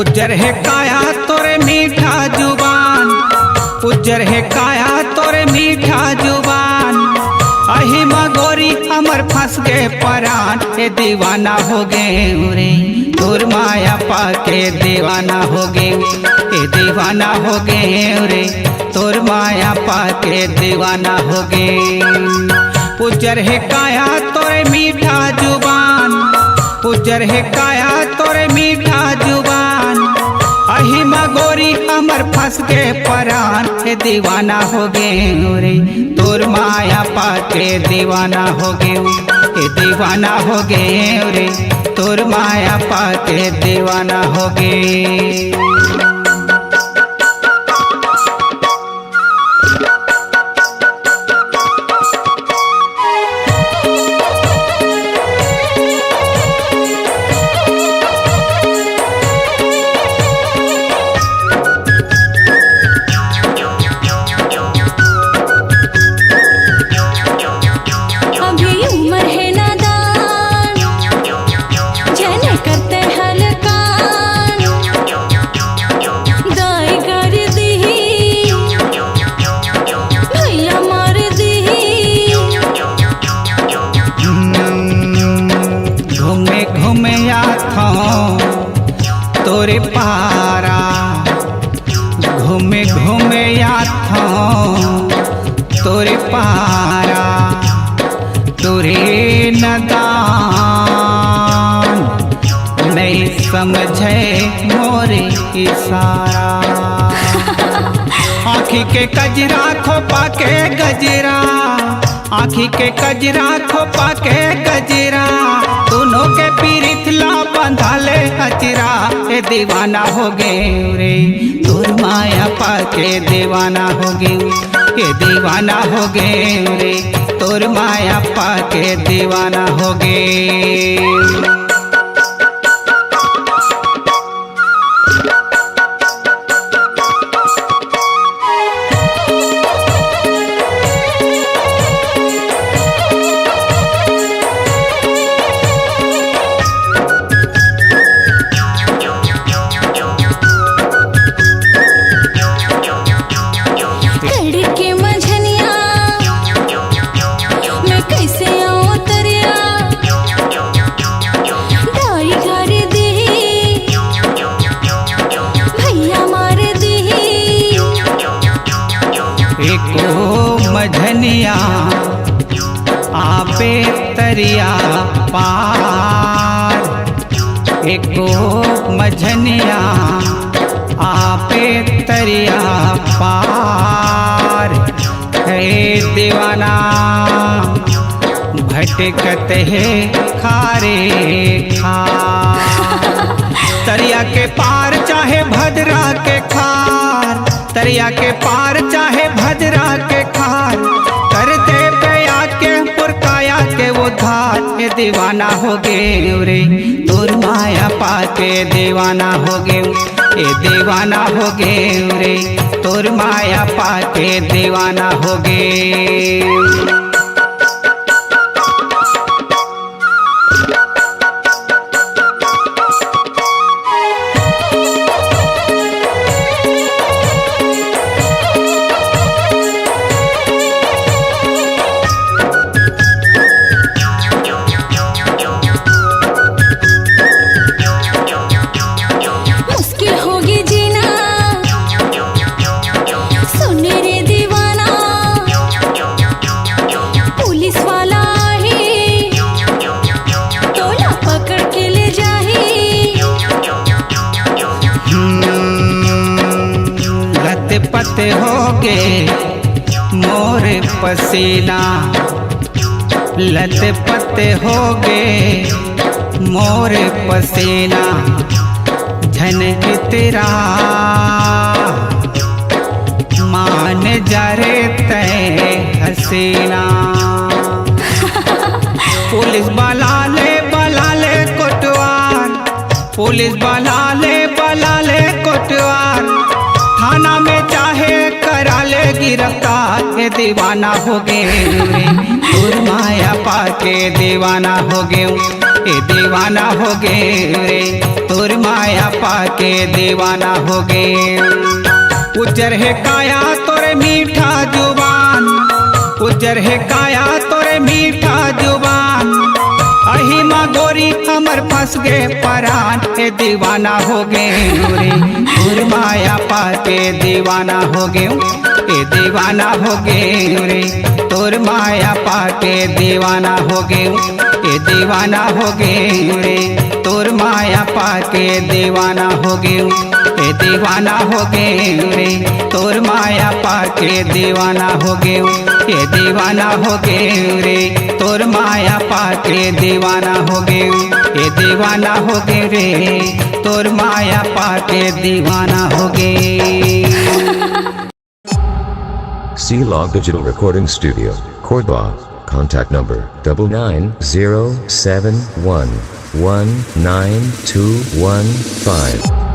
उज्जर है काया तोरे मीठा जुबान, उज्जर है काया तोरे मीठा जुबान। अही मगोरी हमर फंस गए परान, ए दीवाना हो गए रे तोर माया पाके दीवाना हो गए, ए दीवाना हो गए रे तोर माया पाके दीवाना हो गए। उज्जर है काया तोरे मीठा जुबान, उज्जर है काया तोरे मीठा जुबान। अही मगोरी हमर फंस के परान, ए दीवाना हो गए रे तोर माया पाके दीवाना हो गए, ए दीवाना हो गए रे तोर माया पाके दीवाना हो गए। तोरे पारा घूमे घूमे आता तोरे पारा, तोरे नदान नहीं समझे मोरे इशारा। आँखी के कजरा खोपा के गजरा, आँखी के कजरा खोपा के गजरा। दोनों के पीरिथला बंधाले हजरा, ए दीवाना हो गए रे तोर माया पाके दीवाना हो गए, ए दीवाना हो गए रे तोर माया पाके दीवाना हो गए। मझनिया आपे तरिया पार, एको मझनिया आपे तरिया पार। है दीवाना भटकत है खारे खार, तरिया के पार चाहे भद्रा के खार, तरिया के पार चाहे भद्रा के खार। करते पे आके पुरकाया के वो धार, ए दीवाना हो गए रे तोर माया पाके दीवाना हो गए, ए दीवाना हो गए रे तोर माया पाके दीवाना हो गए। पते होगे मोरे पसीना, लत पते होगे मोरे पसीना। झनक तेरा मान जरे तय हसीना। पुलिस बला ले कोटवार, पुलिस बला ले कोटवार। थाना में चाहे करा ले गिरफ्तार, ए दीवाना हो गए तोर माया पाके दीवाना हो गए, ए दीवाना हो गए रे तोर माया पाके दीवाना हो गए। उज्जर है काया तोरे मीठा जुबान, उज्जर है काया तोरे मीठा जुबान, अही माँ गोरी हमर फंस गए परान, ए दीवाना हो गए रे तोर माया पाके दीवाना हो गए। ए दीवाना हो गए रे तोर माया पाके दीवाना हो गए। ए दीवाना हो गए रे तोर माया पाके दीवाना हो गए। ए दीवाना हो गए रे तोर माया पाके दीवाना हो गए। ए दीवाना हो गए रे तोर माया पाके दीवाना हो गए। ए दीवाना हो गए रे तोर माया पाके दीवाना हो गए। C-Log Digital Recording Studio, Cordoba. Contact number 99071192115.